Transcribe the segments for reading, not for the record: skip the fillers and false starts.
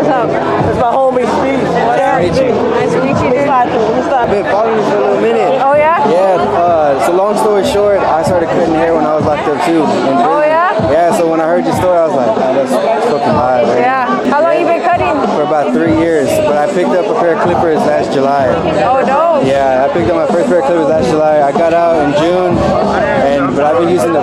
what's up? That's my homie, Steve. Nice to meet you, dude. I've been following you for a little minute. Oh, yeah? Yeah, so long story short, I started cutting hair when I was locked up too. Oh, yeah? Yeah, so when I heard your story, I was like, oh, that's fucking high, right? Yeah. How long you been cutting? For about 3 years, but I picked up a pair of clippers last July. Oh, no. Yeah, I picked up my first pair of clippers last July. I got out in June, but I've been using the,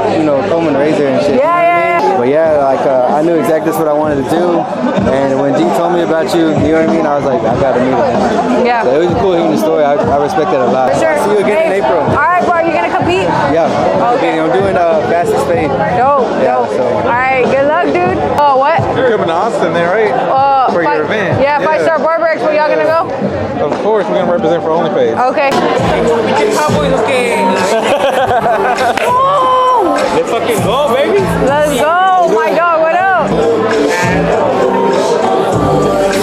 comb and razor and shit. Yeah. But yeah, like I knew exactly that's what I wanted to do, and when G told me about you, you know what I mean? I was like, I gotta meet him. Yeah. So it was cool hearing the story. I respect that a lot. For sure. See you again in April. All right, bro. You gonna compete? Yeah. Okay. I'm doing fastest fade. Dope. So. All right. Good luck, dude. Oh, what? You're coming to Austin there, right? For your event. Yeah, 5-Star Barber Expo. Y'all gonna go? Of course, we're gonna represent for OnlyFans. Okay. Let's fucking go, baby. Let's go. My dog, what up?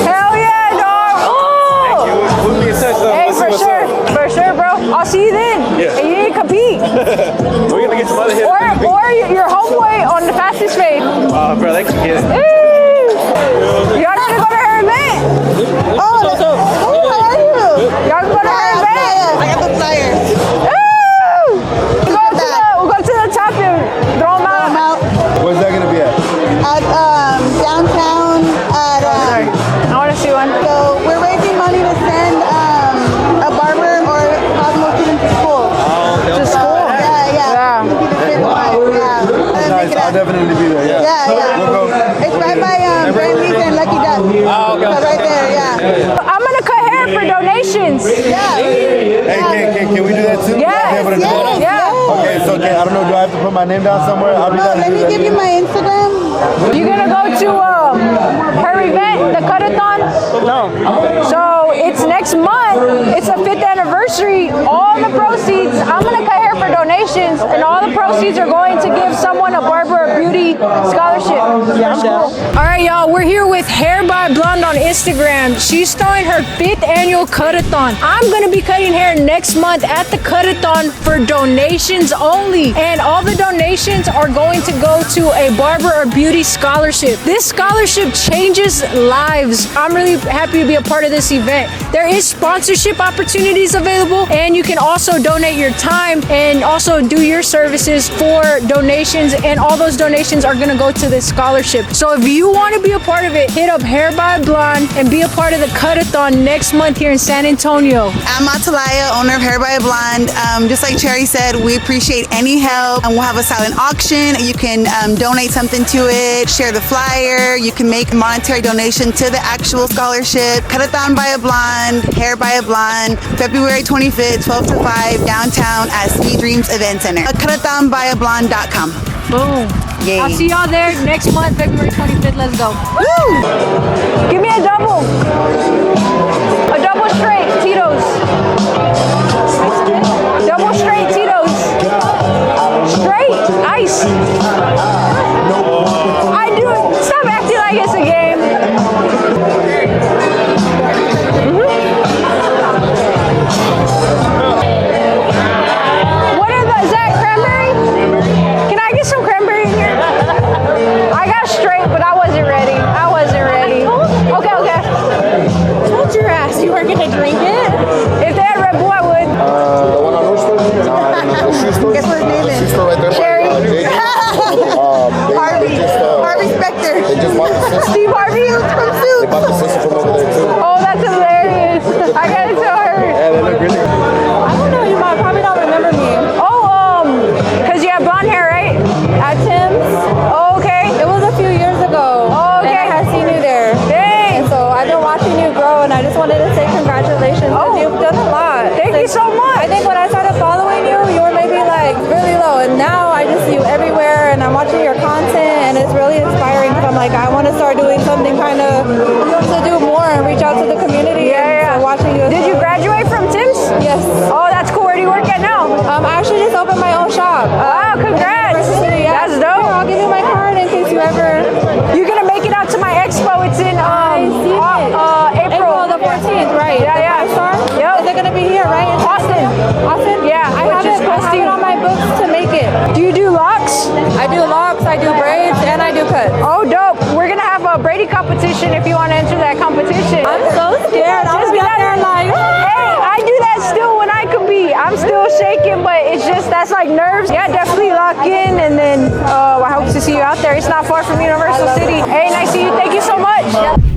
Hell yeah, dog. Ooh. We'll be in touch, though. Hey, for sure, bro. I'll see you then. Yeah. And you didn't compete. We're gonna get some other hits. Or your homeboy on the fastest fade. Bro, they can get it. Y'all gotta go to her event. Oh, how are you? Y'all can go to her event. I got the flyer. We'll go to the top and throw them out. Where's that gonna be at? At downtown at I want to see one. so we're raising money to send a barber or Cosmo student to school. To school? Yeah. To be the fifth one. Yeah. Nice. I'll definitely be there. Yeah. We'll go. It's right by Brandy's and Lucky Duck. Oh, okay. So right there, yeah. I'm gonna cut hair for donations. Yeah. Hey, can we do that too? Yes. Yeah. Okay, so I don't know, do I have to put my name down somewhere? I'll be No, down to let do me that. give you my Instagram. You gonna go to her event, the cut-a-thon? No. So it's next month. It's the 5th anniversary. All the proceeds, I'm gonna cut hair for donations, and all the proceeds are going to give someone a Barber Beauty scholarship. All right, y'all. We're here with Hair by Blonde on Instagram. She's throwing her 5th annual cut-a-thon. I'm gonna be cutting hair next month at the cut-a-thon for donations only, and all the donations are going to go to a Barber or Beauty scholarship. This scholarship changes lives. I'm really happy to be a part of this event. There is sponsorship opportunities available, and you can also donate your time and also do your services for donations, and all those donations are going to go to this scholarship. So if you want to be a part of it, hit up Hair by Blonde and be a part of the cut-a-thon next month here in San Antonio. I'm Atalaya, owner of Hair by Blonde. Just like Cherry said, we appreciate any help, and we'll have a silent auction. You can donate something to it, share the flyer. You can make a monetary donation to the actual scholarship. Cut-a-thon by a Blonde, Hair by a Blonde, February 25th, 12 to 5, downtown at Sweet Dreams Event Center. Cut-a-thonbyablonde.com. Boom. Yay. I'll see y'all there next month, February 25th. Let's go. Woo! Give me a double. A double straight Tito's. Double straight Tito's. Straight ice. I do it. Stop acting like it's a game. What are those? Is that cranberry? Can I get some cranberry in here? I got straight, but I wasn't ready. Okay. Told your ass you weren't gonna drink it. If they had Red Bull, I would. The one on North Store? No, I don't know. Shoe store? Guess what his name is? Shoe store right there. Sherry. Harvey Specter. They just bought the system. Steve Harvey. From They Suits. bought the system from over there too. Oh, that's hilarious. I gotta tell her. Yeah, they look really good. I don't know, you might probably don't remember me. Oh, cause you have blonde hair, right? At Tim's, Oh, okay. it was a few years ago. Oh, okay. And I had seen you there. Dang. And so I've been watching you grow, and I just wanted to say congratulations. 'Cause Oh. you've done a lot. Thank you so much. I think when I started following you, you were maybe like really low, and now I just see you everywhere, and I'm watching your content, and it's really inspiring. So I'm like, I want to start doing something kind of to do more and reach out to the community. Yeah. And so watching you. Did you graduate from Tim's? Yes. Oh, that's cool. Where do you work at now? I actually just opened my own shop. Wow, congrats. University, yeah. That's dope. Here, I'll give you my card in case you ever. You're gonna make it out to my expo. It's in April The 14th, right? Yeah, The yeah. 5-Star? Yep. Is it gonna be here, right? In Austin. Austin? Yeah, I which have is it. I have Christine. it on my books to make it. Do you do locks? I do locks, I do braids, and I do cuts. Oh, dope. We're gonna have a braiding competition if you want to enter that it's just, that's like nerves. Yeah, definitely lock in, and then I hope to see you out there. It's not far from Universal City. Hey, nice to see you. Thank you so much.